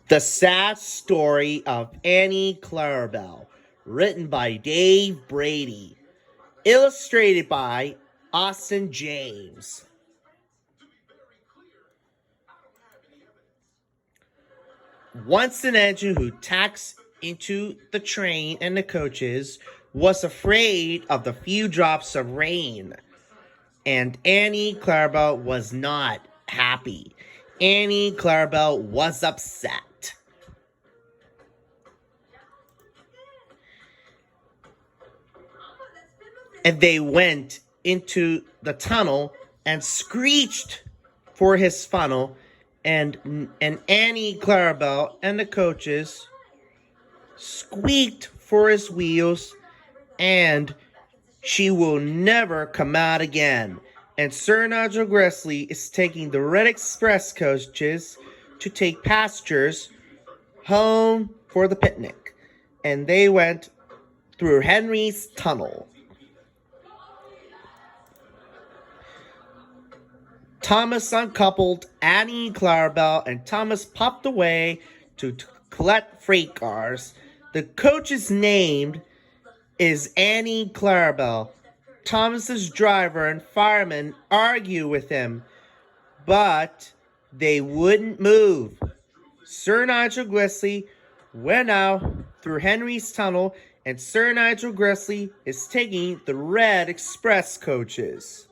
The Sad Story of Annie Clarabelle, written by Dave Brady, illustrated by Austin James. Once an engine who tacks into the train and the coaches was afraid of the few drops of rain, and Annie Clarabelle was not happy. Annie Clarabelle was upset. And they went into the tunnel and screeched for his funnel, and Annie Clarabelle and the coaches squeaked for his wheels, and she will never come out again. And Sir Nigel Gressel is taking the Red Express coaches to take passengers home for the picnic. And they went through Henry's Tunnel. Thomas uncoupled Annie Clarabelle, and Thomas popped away to collect freight cars. The coach's name is Annie Clarabelle. Thomas's driver and fireman argue with him, but they wouldn't move. Sir Nigel Gressel went out through Henry's Tunnel, and Sir Nigel Gressel is taking the Red Express coaches.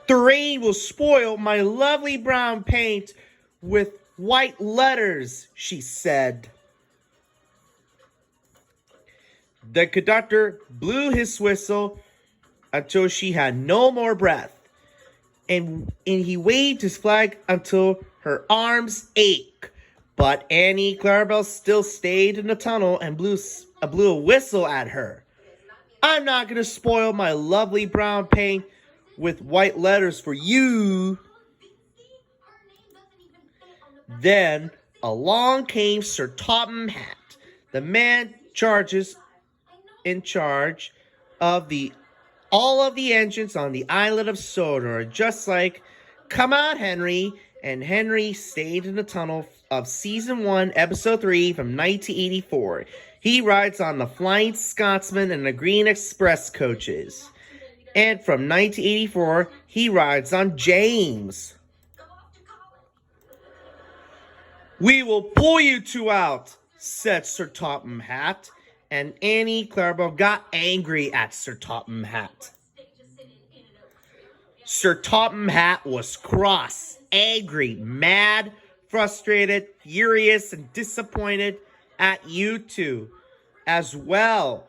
The rain will spoil my lovely brown paint with white letters, she said. The conductor blew his whistle until she had no more breath, and he waved his flag until her arms ached. But Annie Clarabelle still stayed in the tunnel and blew a whistle at her. I'm not going to spoil my lovely brown paint with white letters for you. Then along came Sir Topham Hatt, the man in charge of all of the engines on the island of Sodor, just like "Come out, Henry," and Henry stayed in the tunnel of season 1, episode 3 from 1984. He rides on the Flying Scotsman and the Green Express coaches. And from 1984, he rides on James. We will pull you two out, said Sir Topham Hatt, and Annie Clarabelle got angry at Sir Topham Hatt. Sir Topham Hatt was cross, angry, mad, frustrated, furious, and disappointed at you two as well.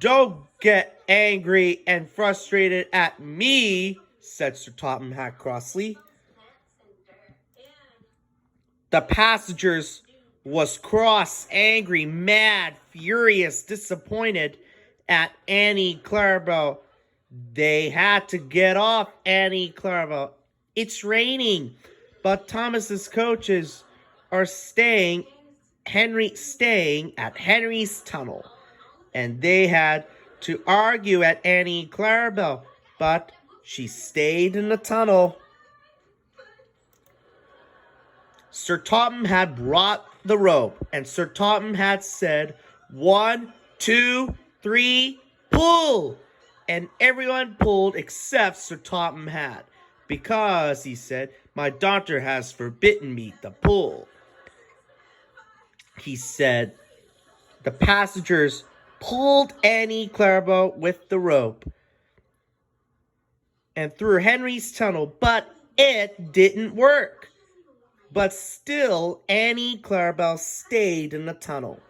Don't get angry and frustrated at me, said Sir Topham Hatt crossly. The passengers was cross, angry, mad, furious, disappointed at Annie Clarabelle. They had to get off Annie Clarabelle. It's raining, but Thomas's coaches are staying at Henry's Tunnel, and they had to argue at Annie Clarabelle, but she stayed in the tunnel. Sir Topham had brought the rope, and Sir Topham had said, 1, 2, 3, pull! And everyone pulled except Sir Topham Hatt, because, he said, my doctor has forbidden me to pull. He said, the passengers pulled Annie Clarabelle with the rope and through Henry's Tunnel, but it didn't work. But still, Annie Clarabelle stayed in the tunnel.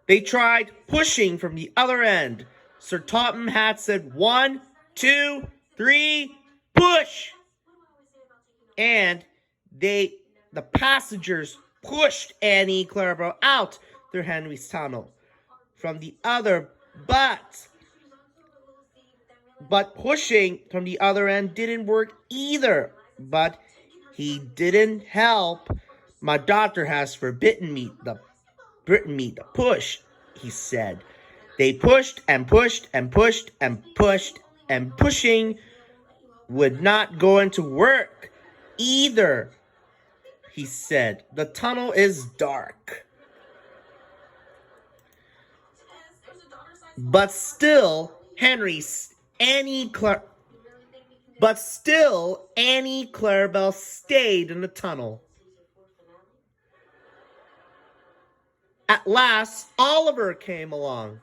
They tried pushing from the other end. Sir Topham Hatt said, 1, 2, 3, push! And the passengers pushed Annie Clarabelle out through Henry's Tunnel from the other, but pushing from the other end didn't work either. But he didn't help. My doctor has forbidden me to push, he said. They pushed and pushed and pushed and pushed, and pushing would not go into work either, he said. The tunnel is dark. But still, Annie Clarabelle stayed in the tunnel. At last, Oliver came along,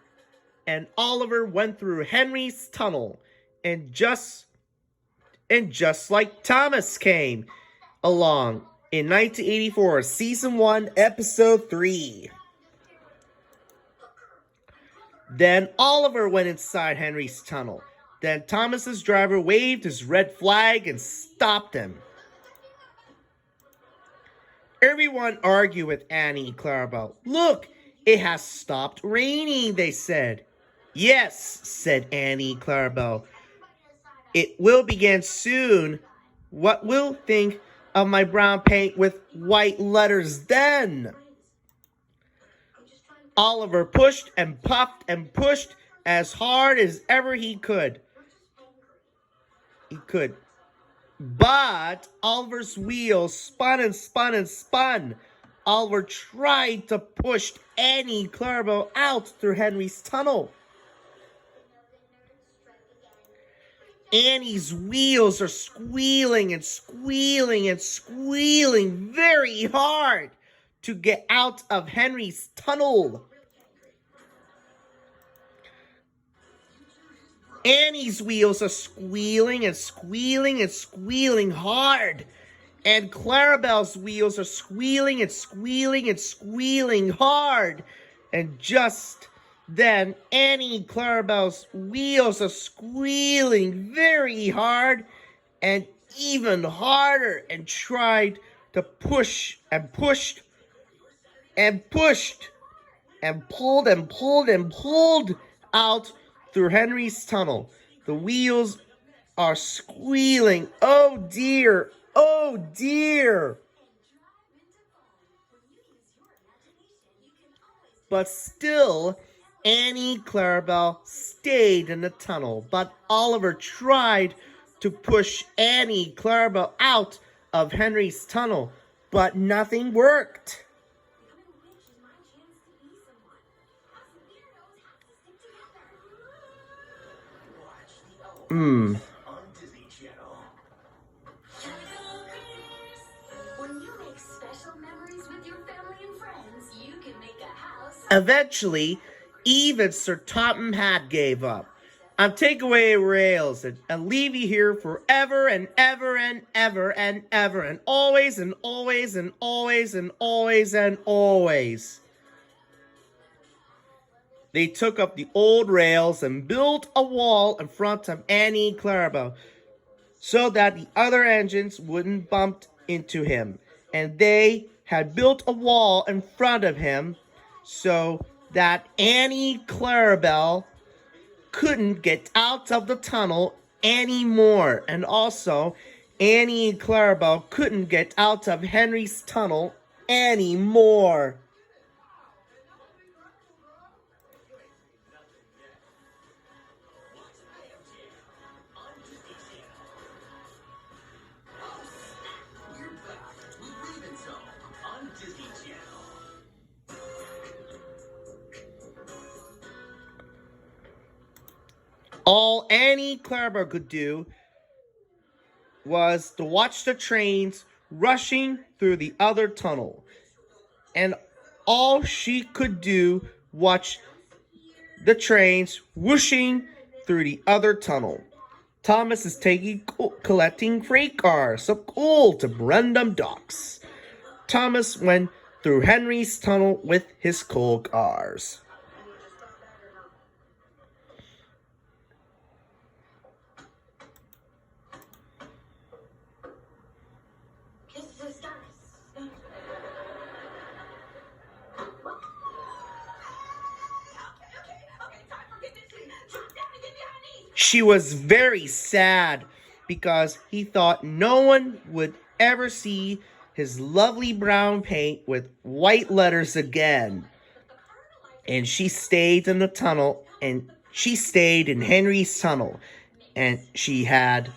and Oliver went through Henry's tunnel, and just like Thomas came along in 1984, Season 1, Episode 3. Then Oliver went inside Henry's tunnel. Then Thomas's driver waved his red flag and stopped him. Everyone argued with Annie Clarabelle. Look, it has stopped raining, they said. Yes, said Annie Clarabelle. It will begin soon. What will think of my brown paint with white letters then? Oliver pushed and puffed and pushed as hard as ever he could. But Oliver's wheels spun and spun and spun. Oliver tried to push Annie Clarabelle out through Henry's tunnel. Annie's wheels are squealing and squealing and squealing very hard to get out of Henry's tunnel. Annie's wheels are squealing and squealing and squealing hard. And Clarabelle's wheels are squealing and squealing and squealing hard. And just then, Annie Clarabelle's wheels are squealing very hard and even harder, and tried to push and pushed and pushed and pulled and pulled and pulled out through Henry's tunnel. The wheels are squealing. Oh dear, oh dear. But still, Annie Clarabelle stayed in the tunnel. But Oliver tried to push Annie Clarabelle out of Henry's tunnel, but nothing worked. When you make special memories with your family and friends, you can make a house. Eventually, even Sir Topham Hatt gave up. I'll take away rails and leave you here forever and ever and ever and ever and always and always and always and always and always. They took up the old rails and built a wall in front of Annie Clarabelle so that the other engines wouldn't bump into him. And they had built a wall in front of him so that Annie Clarabelle couldn't get out of the tunnel anymore. And also, Annie Clarabelle couldn't get out of Henry's tunnel anymore. All Annie Clarabelle could do was to watch the trains rushing through the other tunnel. And all she could do watch the trains whooshing through the other tunnel. Thomas is collecting freight cars of coal to Brendam docks. Thomas went through Henry's tunnel with his coal cars. She was very sad because he thought no one would ever see his lovely brown paint with white letters again. And she stayed in the tunnel, and she stayed in Henry's tunnel, and she had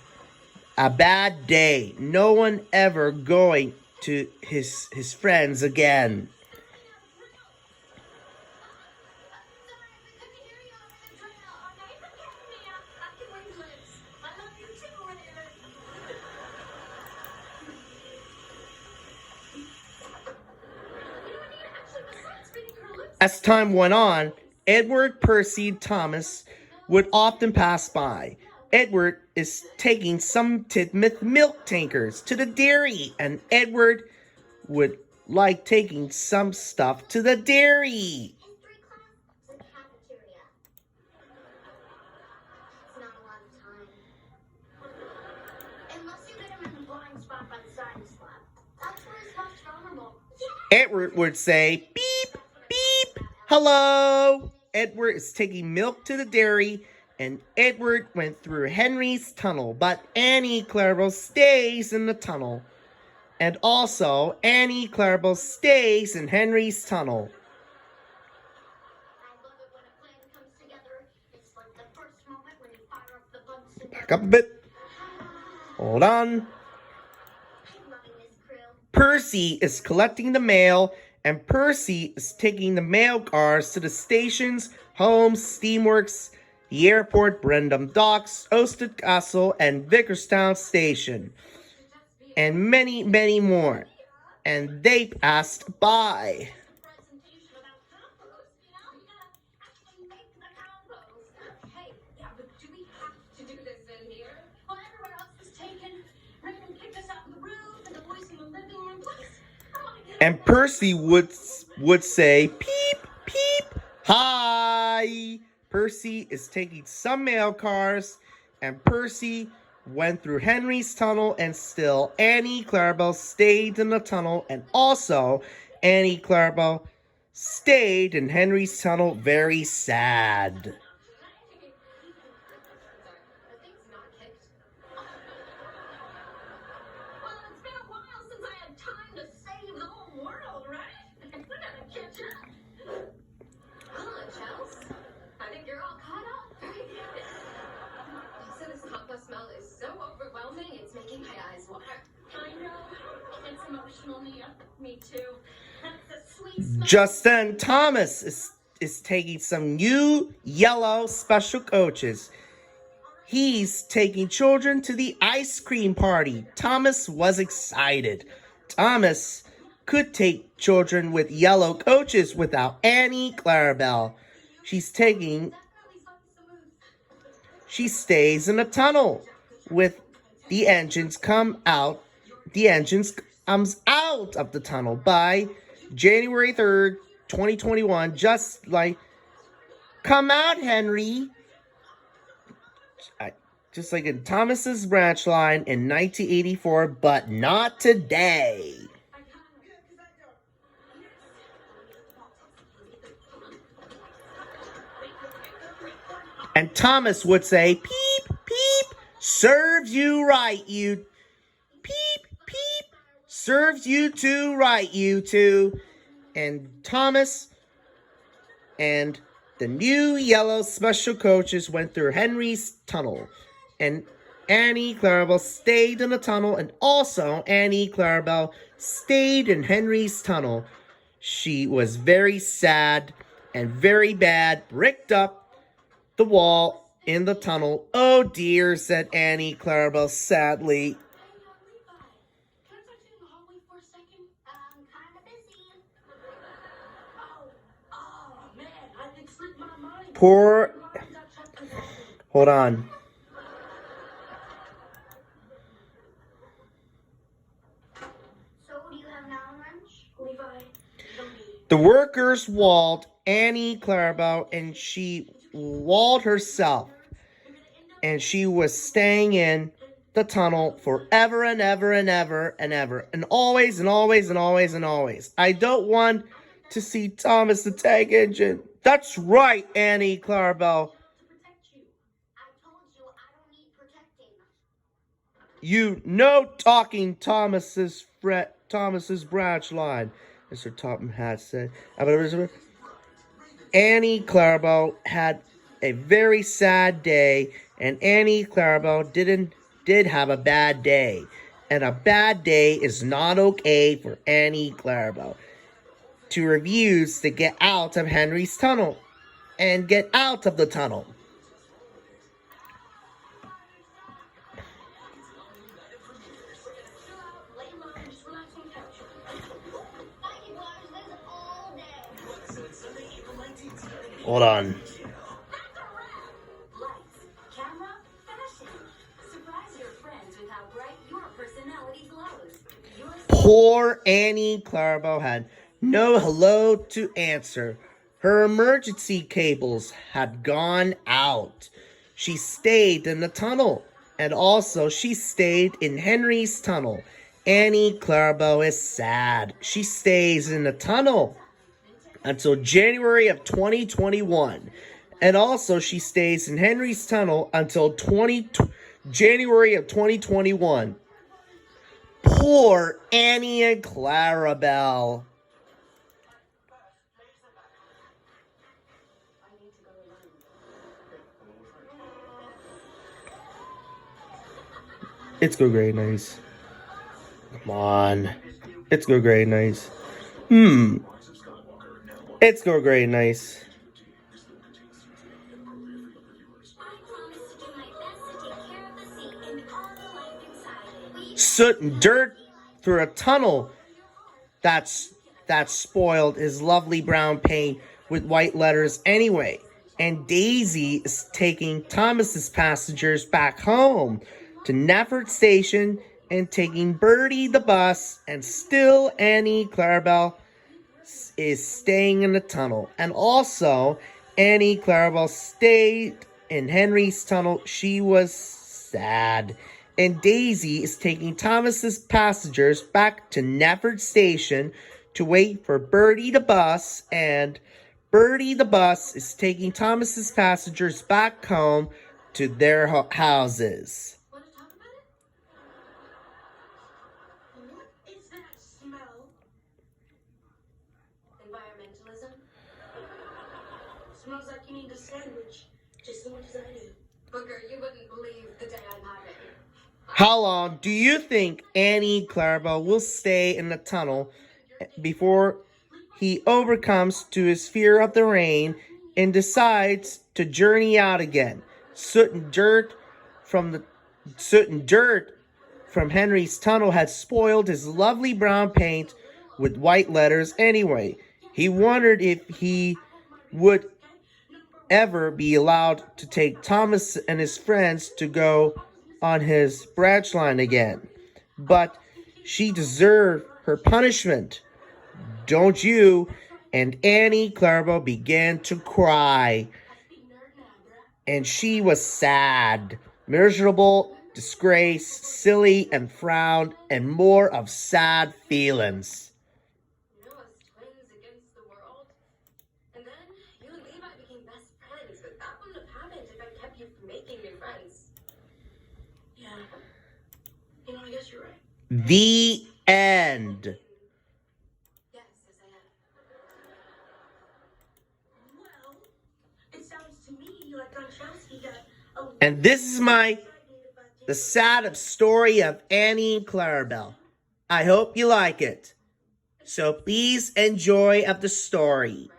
a bad day. No one ever going to his friends again. As time went on, Edward, Percy, and Thomas would often pass by. Edward is taking some Tidmouth milk tankers to the dairy, and Edward would like taking some stuff to the dairy. History class, the cafeteria. It's not a lot of time. Unless you get him in the blind spot by the science lab. That's where he's most vulnerable. Edward would say, beep, beep, hello. Edward is taking milk to the dairy, and Edward went through Henry's tunnel, but Annie Clarabelle stays in the tunnel. And also, Annie Clarabelle stays in Henry's tunnel. I love it when a plan comes together. It's like the first moment when you fire up the bumps in Back up a bit. Hold on. I'm loving this crew. Percy is collecting the mail, and Percy is taking the mail cars to the stations, homes, steamworks, the airport, Brendam Docks, Osted Castle, and Vickerstown Station, and many, many more. And they passed by. Presentation about compost. You know, you gotta actually make the compost. Hey, yeah, but do we have to do this in here? Well, everywhere else is taken. Raymond kicked us out of the roof, and the boys in the living room. Please, I wanna get And Percy would say, peep, peep, hi. Percy is taking some mail cars, and Percy went through Henry's tunnel, and still Annie Clarabelle stayed in the tunnel, and also Annie Clarabelle stayed in Henry's tunnel very sad. The thing's not kicked. Well, it's been a while since I had time to save the whole world, right? We gotta catch up. Hello, Chels. I think you're all caught up. So this compost smell is so overwhelming, it's making my eyes water. I know. It's emotional, Mia. Me too. That's a sweet smell. Just then, Thomas is taking some new yellow special coaches. He's taking children to the ice cream party. Thomas was excited. Thomas could take children with yellow coaches without Annie Clarabelle. She stays in a tunnel with the engines comes out of the tunnel by January 3rd, 2021, just like, come out, Henry. Just like in Thomas's branch line in 1984, but not today. And Thomas would say, peep, peep, serves you right, you. Peep, peep, serves you too right, you two. And Thomas and the new yellow special coaches went through Henry's tunnel. And Annie Clarabelle stayed in the tunnel, and also Annie Clarabelle stayed in Henry's tunnel. She was very sad and very bad, bricked up the wall in the tunnel. Oh dear, said Annie Clarabelle sadly. Can I talk to you in the hallway for a second? I'm kinda busy. Oh man, I think slipped my mind. Poor. Hold on. So, do you have an Allen wrench? Levi, The workers walled Annie Clarabelle, and she walled herself. And she was staying in the tunnel forever and ever and ever and ever. And always and always and always and always. I don't want to see Thomas the Tank Engine. That's right, Annie Clarabelle. to protect you. I told you I don't need protecting. You know talking Thomas's branch line, Mr. Topham Hatt said. Annie Clarabelle had a very sad day, and Annie Clarabelle did have a bad day. And a bad day is not okay for Annie Clarabelle. To refuse to get out of Henry's tunnel. And get out of the tunnel. Hold on. Poor Annie Clarabelle had no hello to answer. Her emergency cables had gone out. She stayed in the tunnel. And also she stayed in Henry's tunnel. Annie Clarabelle is sad. She stays in the tunnel until January of 2021. And also she stays in Henry's tunnel until January of 2021. Poor Annie and Clarabelle. It's go great nice. Come on. It's go great nice. It's go great nice. Soot and dirt through a tunnel that's spoiled his lovely brown paint with white letters anyway. And Daisy is taking Thomas's passengers back home to Nefford Station and taking Bertie the bus, and still Annie Clarabelle is staying in the tunnel. And also Annie Clarabelle stayed in Henry's tunnel. She was sad. And Daisy is taking Thomas's passengers back to Nefford Station to wait for Bertie the bus, and Bertie the bus is taking Thomas's passengers back home to their houses. Want to talk about it? What is that smell? Environmentalism? Smells like you need a sandwich, just as much as I do. Booker, you wouldn't believe the day I'm having. How long do you think Annie Clarabelle will stay in the tunnel before he overcomes to his fear of the rain and decides to journey out again? Soot and dirt from Henry's tunnel had spoiled his lovely brown paint with white letters anyway. He wondered if he would ever be allowed to take Thomas and his friends to go on his branch line again. But she deserved her punishment. Don't you? And Annie Clarabelle began to cry. And she was sad, miserable, disgraced, silly, and frowned, and more of sad feelings. You know us twins against the world? And then you and Levi became best friends, but that wouldn't have happened if I kept you from making new friends. Yeah. You know, I guess you're right. The end. Yes, I am. Well, it sounds to me like Gonchowski got a... And this is the sad story of Annie Clarabelle. I hope you like it. So please enjoy of the story.